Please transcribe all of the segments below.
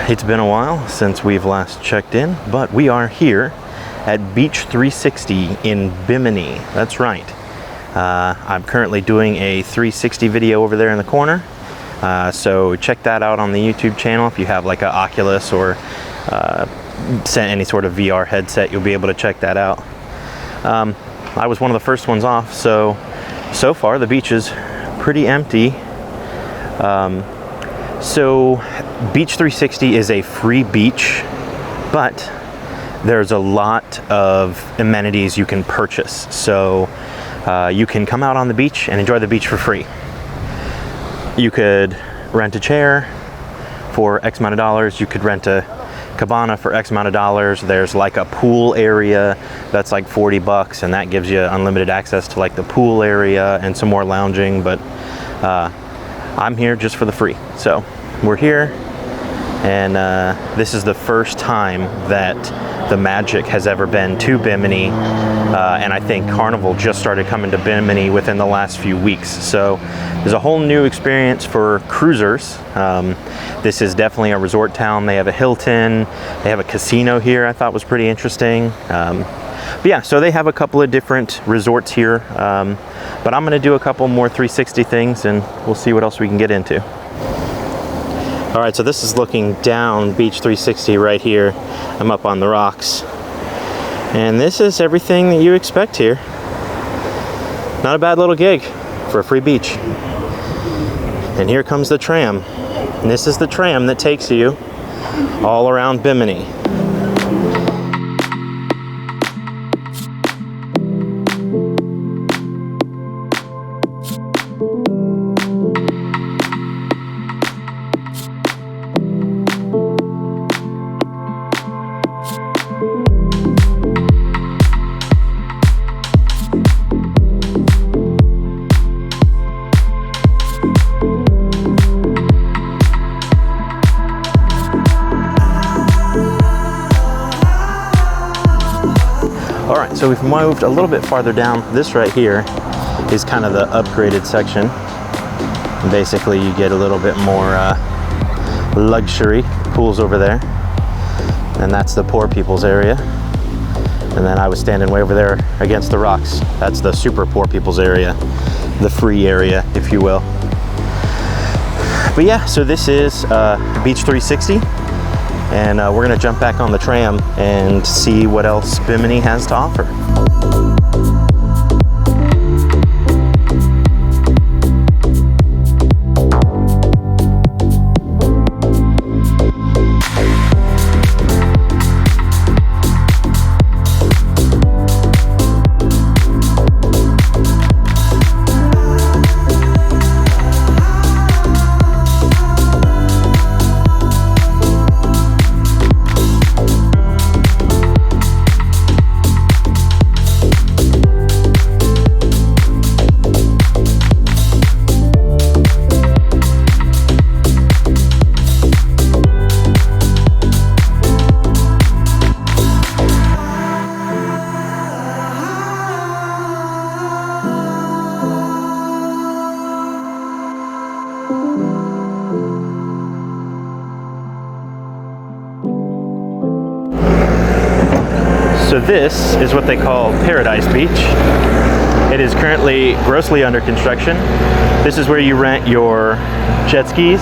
It's been a while since we've last checked in, but we are here at Beach 360 in Bimini. That's right. I'm currently doing a 360 video over there in the corner. So check that out on the YouTube channel. If you have like an Oculus or any sort of VR headset, you'll be able to check that out. I was one of the first ones off, so far the beach is pretty empty. So Beach 360 is a free beach, but there's a lot of amenities you can purchase. So you can come out on the beach and enjoy the beach for free. You could rent a chair for X amount of dollars. You could rent a cabana for X amount of dollars. There's like a pool area that's like $40, and that gives you unlimited access to like the pool area and some more lounging. But I'm here just for the free. So we're here, and this is the first time that the Magic has ever been to Bimini, and I think Carnival just started coming to Bimini within the last few weeks. So there's a whole new experience for cruisers. This is definitely a resort town. They have a Hilton, they have a casino here I thought was pretty interesting. But yeah, so they have a couple of different resorts here, but I'm gonna do a couple more 360 things and we'll see what else we can get into. All right, so this is looking down Beach 360 right here. I'm up on the rocks. And this is everything that you expect here. Not a bad little gig for a free beach. And here comes the tram. And this is the tram that takes you all around Bimini. So we've moved a little bit farther down. This right here is kind of the upgraded section. And basically you get a little bit more luxury. Pools over there. And that's the poor people's area. And then I was standing way over there against the rocks. That's the super poor people's area. The free area, if you will. But yeah, so this is Beach 360. And we're gonna jump back on the tram and see what else Bimini has to offer. So this is what they call Paradise Beach. It is currently grossly under construction. This is where you rent your jet skis,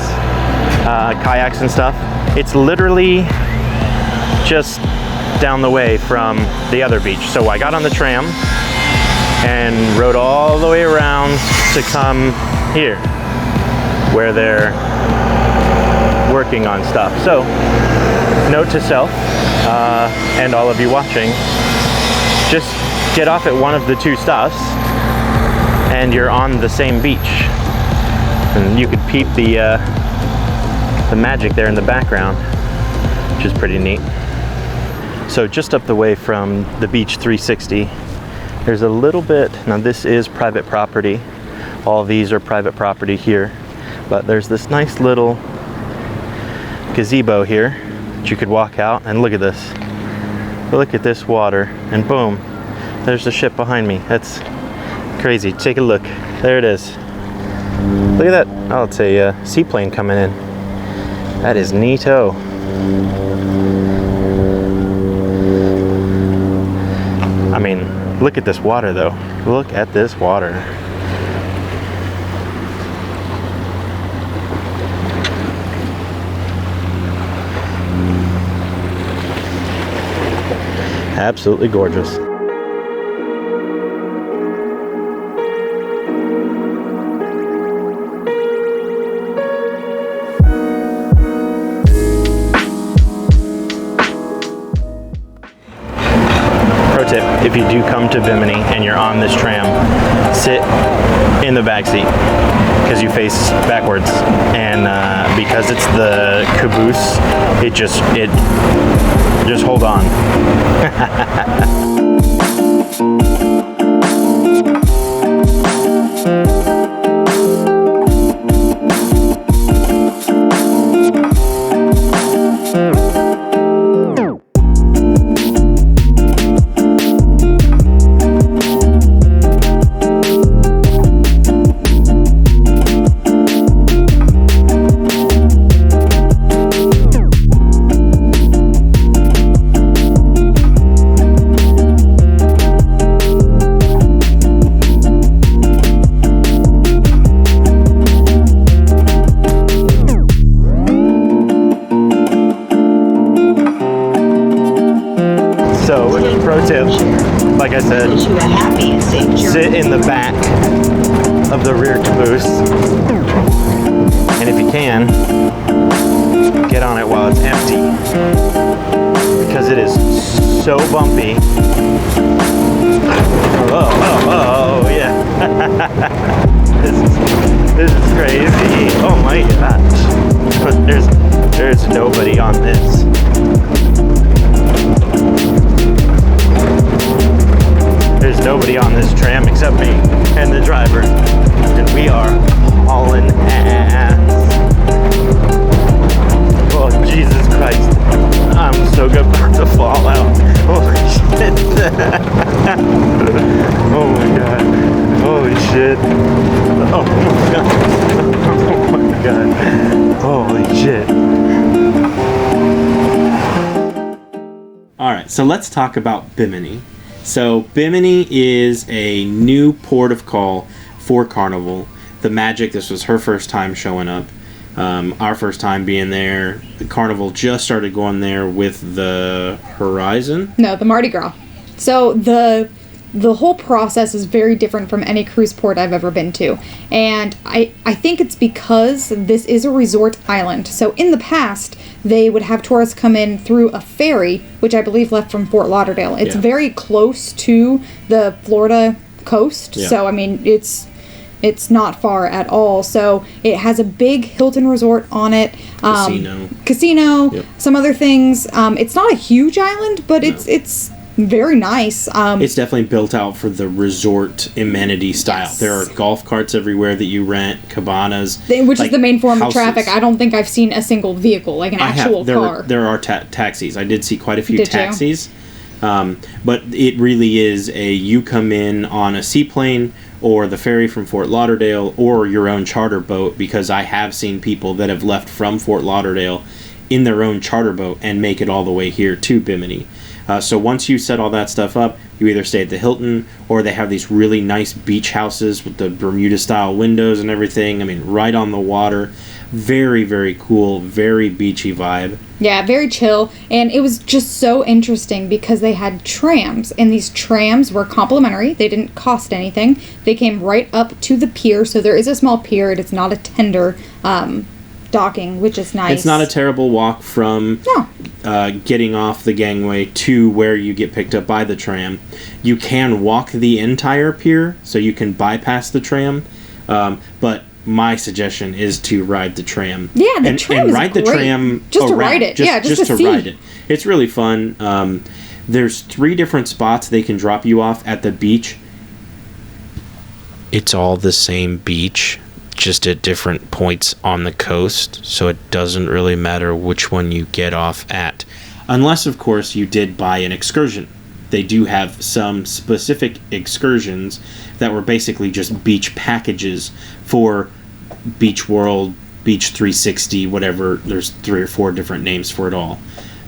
kayaks and stuff. It's literally just down the way from the other beach. So I got on the tram and rode all the way around to come here where they're working on stuff. So note to self, and all of you watching, just get off at one of the two stops and you're on the same beach. And you could peep the Magic there in the background, which is pretty neat. So just up the way from the Beach 360, there's a little bit, now this is private property. All these are private property here, but there's this nice little gazebo here that you could walk out and look at this. Look at this water, and boom, there's the ship behind me. That's crazy. Take a look. There it is. Look at that. Oh, it's a seaplane coming in. That is neato. I mean, look at this water though. Look at this water. Absolutely gorgeous. Pro tip, if you do come to Bimini and you're on this tram, sit in the back seat because you face backwards, and because it's the caboose, it just hold on. So, pro tip, like I said, sit in the back of the rear caboose, and if you can, get on it while it's empty, because it is so bumpy. Oh yeah. This is crazy. Oh my gosh. But there's nobody on this. There's nobody on this tram except me and the driver, and we are hauling ass. Oh Jesus Christ, I'm so about to fall out. Holy shit. Oh my god. Holy shit. Oh my god. Oh my god. Holy shit. Alright, so let's talk about Bimini. So Bimini is a new port of call for Carnival. The Magic, this was her first time showing up. Our first time being there. The Carnival just started going there with the Horizon. No, the Mardi Gras. So the whole process is very different from any cruise port I've ever been to. And I think it's because this is a resort island. So in the past, they would have tourists come in through a ferry, which I believe left from Fort Lauderdale. It's very close to the Florida coast. Yeah. So, I mean, it's not far at all. So it has a big Hilton resort on it. Casino. Yep. Some other things. It's not a huge island, but it's very nice. It's definitely built out for the resort amenity style. Yes. There are golf carts everywhere that you rent, cabanas. Which is the main form of traffic. I don't think I've seen a single vehicle, like an actual car. There are taxis. I did see quite a few taxis. But it really is you come in on a seaplane or the ferry from Fort Lauderdale or your own charter boat, because I have seen people that have left from Fort Lauderdale in their own charter boat and make it all the way here to Bimini. So once you set all that stuff up, you either stay at the Hilton, or they have these really nice beach houses with the Bermuda-style windows and everything. I mean, right on the water. Very, very cool, very beachy vibe. Yeah, very chill. And it was just so interesting because they had trams, and these trams were complimentary. They didn't cost anything. They came right up to the pier, so there is a small pier. It's not a tender docking, which is nice. It's not a terrible walk from getting off the gangway to where you get picked up by the tram. You can walk the entire pier, so you can bypass the tram, but my suggestion is to ride the tram. Yeah, the tram is ride great. The tram just to ride it. Just to ride it. It's really fun. There's 3 different spots they can drop you off at the beach. It's all the same beach, just at different points on the coast, so it doesn't really matter which one you get off at. Unless, of course, you did buy an excursion. They do have some specific excursions that were basically just beach packages for Beach World, Beach 360, whatever. There's 3 or 4 different names for it all.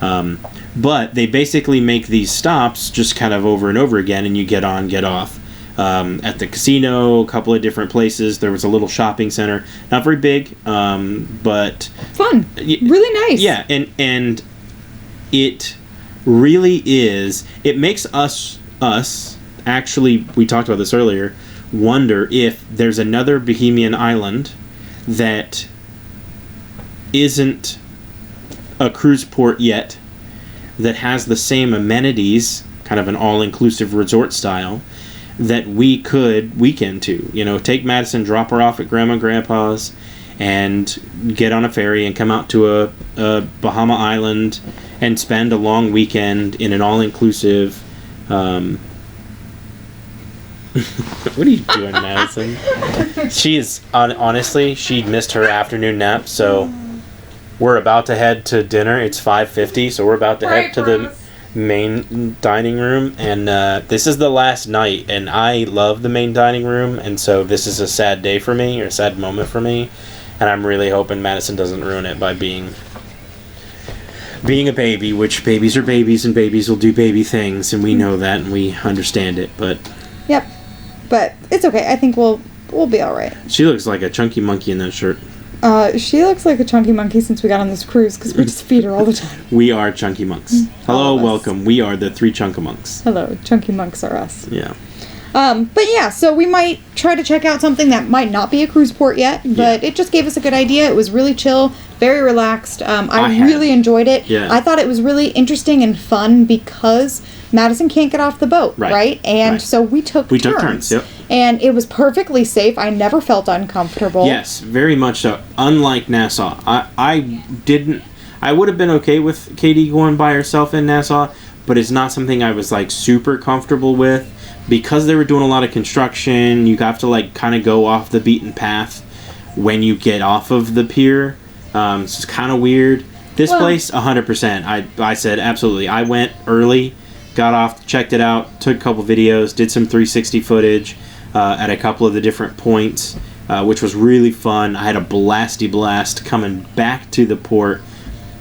But they basically make these stops just kind of over and over again, and you get on, get off. At the casino, a couple of different places. There was a little shopping center, not very big, but fun, really nice. Yeah, and it really is. It makes us actually. We talked about this earlier. Wonder if there's another Bahamian island that isn't a cruise port yet that has the same amenities, kind of an all-inclusive resort style, that we could weekend to. You know, take Madison, drop her off at Grandma and Grandpa's, and get on a ferry and come out to a Bahama island and spend a long weekend in an all-inclusive... What are you doing, Madison? She is, honestly, she missed her afternoon nap, so... We're about to head to dinner. It's 5:50, so we're about to head to the main dining room. And this is the last night, and I love the main dining room. And so this is a sad day for me, or a sad moment for me. And I'm really hoping Madison doesn't ruin it by being a baby, which babies are babies, and babies will do baby things. And we know that, and we understand it. But Yep. But it's okay. I think we'll be all right. She looks like a chunky monkey in that shirt. She looks like a chunky monkey since we got on this cruise, because we just feed her all the time. We are chunky monks. Hello, welcome. We are the 3 chunka monks. Hello, chunky monks are us. Yeah. But yeah, so we might try to check out something that might not be a cruise port yet, but it just gave us a good idea. It was really chill, very relaxed. I really enjoyed it. Yeah. I thought it was really interesting and fun because Madison can't get off the boat, right? And so we took turns. Yep. And it was perfectly safe. I never felt uncomfortable. Yes, very much so. Unlike Nassau. I would have been okay with Katie going by herself in Nassau, but it's not something I was like super comfortable with because they were doing a lot of construction. You have to like kind of go off the beaten path when you get off of the pier. So it's kind of weird. This place, 100%. I said absolutely. I went early, got off, checked it out, took a couple videos, did some 360 footage. At a couple of the different points, which was really fun. I had a blast coming back to the port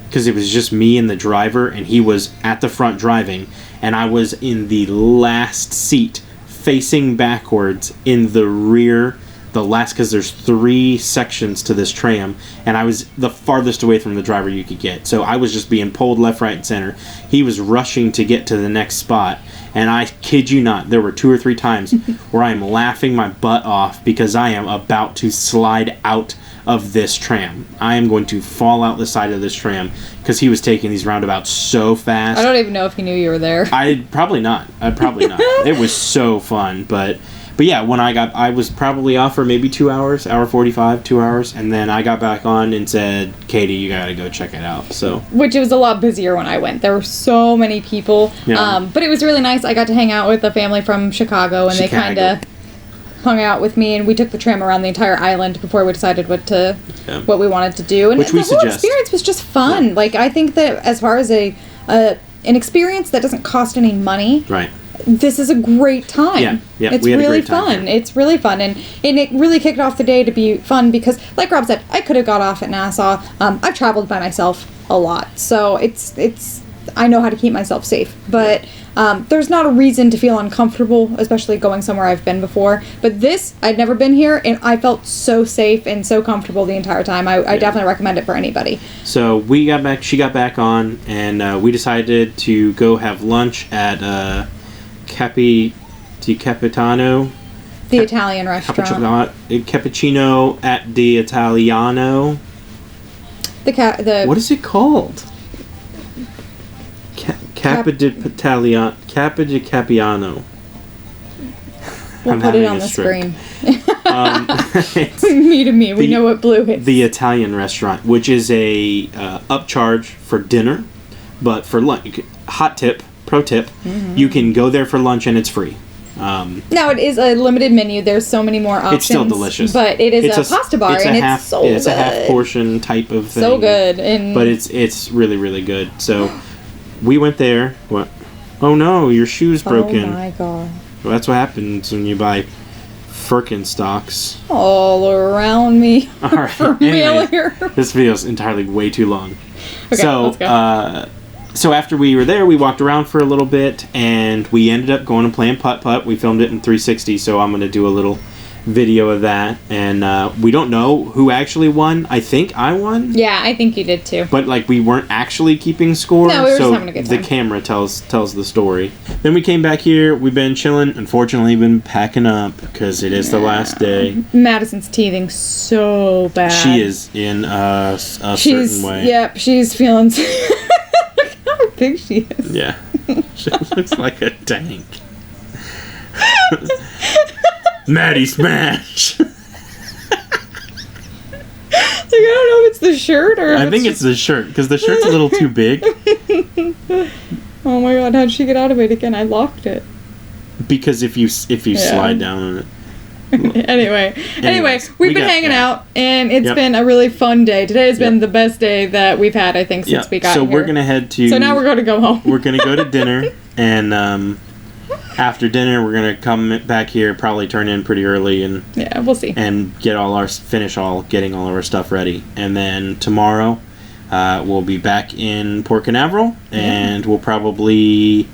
because it was just me and the driver, and he was at the front driving, and I was in the last seat facing backwards in the rear, because there's 3 sections to this tram, and I was the farthest away from the driver you could get. So I was just being pulled left, right, and center. He was rushing to get to the next spot. And I kid you not, there were 2 or 3 times where I am laughing my butt off because I am about to slide out of this tram. I am going to fall out the side of this tram because he was taking these roundabouts so fast. I don't even know if he knew you were there. Probably not. It was so fun, but yeah, when I was probably off for maybe 2 hours, hour 45, 2 hours, and then I got back on and said, Katie, you gotta go check it out. So, which it was a lot busier when I went. There were so many people, but it was really nice. I got to hang out with a family from Chicago, and they kind of hung out with me, and we took the tram around the entire island before we decided what we wanted to do. And the whole experience was just fun. Yeah. Like, I think that as far as an experience that doesn't cost any money, right? This is a great time. Yeah, it's really fun. It's really fun, and it really kicked off the day to be fun because, like Rob said, I could have got off at Nassau. I've traveled by myself a lot, so it's I know how to keep myself safe. But there's not a reason to feel uncomfortable, especially going somewhere I've been before. But this, I'd never been here, and I felt so safe and so comfortable the entire time. I definitely recommend it for anybody. So she got back on, and we decided to go have lunch at Capitano. The Italian restaurant. Cappuccino at the Italiano. What is it called? Cappa di Cappiano. We'll put it on the screen. Me. We know what blue is. The Italian restaurant, which is a upcharge for dinner, but for lunch, pro tip, you can go there for lunch and it's free. Now it is a limited menu. There's so many more options. It's still delicious, but it is a pasta bar, and it's so good. It's a half portion type of thing. So good, but it's really, really good. So we went there. What? Oh no, your shoe's broken. Oh my god. Well, that's what happens when you buy Birkenstocks all around me. All right. Familiar. This video is entirely way too long. Okay, let's go. So after we were there, we walked around for a little bit, and we ended up going and playing putt-putt. We filmed it in 360, so I'm going to do a little video of that. And we don't know who actually won. I think I won. Yeah, I think you did too. But like we weren't actually keeping score, No, we were so just having a good time. the camera tells the story. Then we came back here. We've been chilling. Unfortunately, been packing up because it is the last day. Madison's teething so bad. She is in a certain way. Yep, she's feeling. Look how big she is. Yeah, she looks like a tank. Maddie Smash. Like, I don't know if it's the shirt or. I think it's the shirt because the shirt's a little too big. Oh my god! How'd she get out of it again? I locked it. Because if you slide down on it. Anyway, we've been hanging out, and it's Yep. been a really fun day. Today has been the best day that we've had, I think, since we got so here. we're gonna head to. So now we're going to go home. We're gonna go to dinner, and after dinner we're gonna come back here, probably turn in pretty early, and Yeah, we'll see. and getting all of our stuff ready, and then tomorrow we'll be back in Port Canaveral, and we'll probably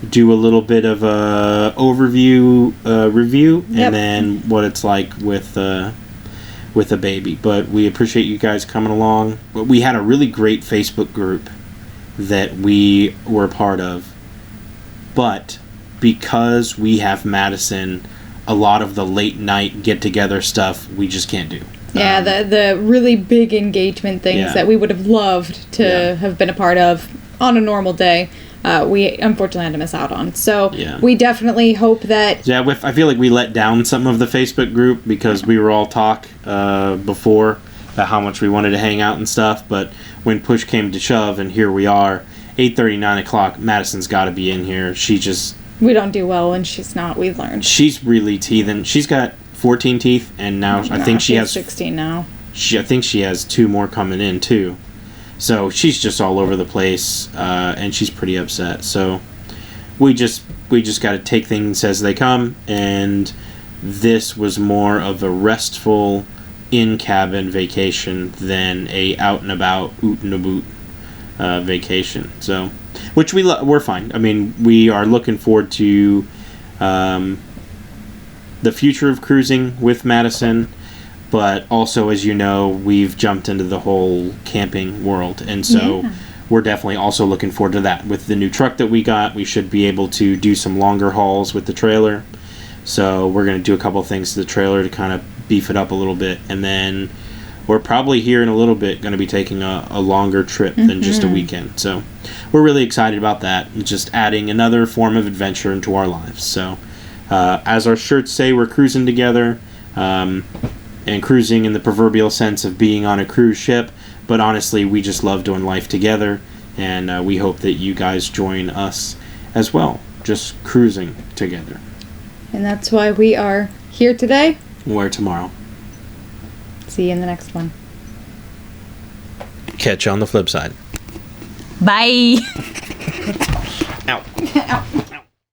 do a little bit of a review, and then what it's like with a baby. But we appreciate you guys coming along. We had a really great Facebook group that we were part of, but because we have Madison, a lot of the late night get together stuff we just can't do. Yeah, the really big engagement things that we would have loved to have been a part of on a normal day. We unfortunately had to miss out on. So we definitely hope that... Yeah, I feel like we let down some of the Facebook group because we were all talk before about how much we wanted to hang out and stuff. But when push came to shove, and here we are, 8:30, 9 o'clock, Madison's got to be in here. She just... We don't do well when she's not, we've learned. She's really teething. She's got 14 teeth, and now I think she has... 16 now. I think she has 2 more coming in, too. So she's just all over the place, and she's pretty upset. So we just got to take things as they come, and this was more of a restful in-cabin vacation than a out-and-about, oot-and-a-boot vacation. So, which we're fine. I mean, we are looking forward to the future of cruising with Madison. But also, as you know, we've jumped into the whole camping world. And so we're definitely also looking forward to that. With the new truck that we got, we should be able to do some longer hauls with the trailer. So we're going to do a couple things to the trailer to kind of beef it up a little bit. And then we're probably here in a little bit going to be taking a longer trip than just a weekend. So we're really excited about that. And just adding another form of adventure into our lives. So as our shirts say, we're cruising together. And cruising in the proverbial sense of being on a cruise ship, but honestly, we just love doing life together, and we hope that you guys join us as well, just cruising together. And that's why we are here today. Where tomorrow. See you in the next one. Catch you on the flip side. Bye. Ow. Ow.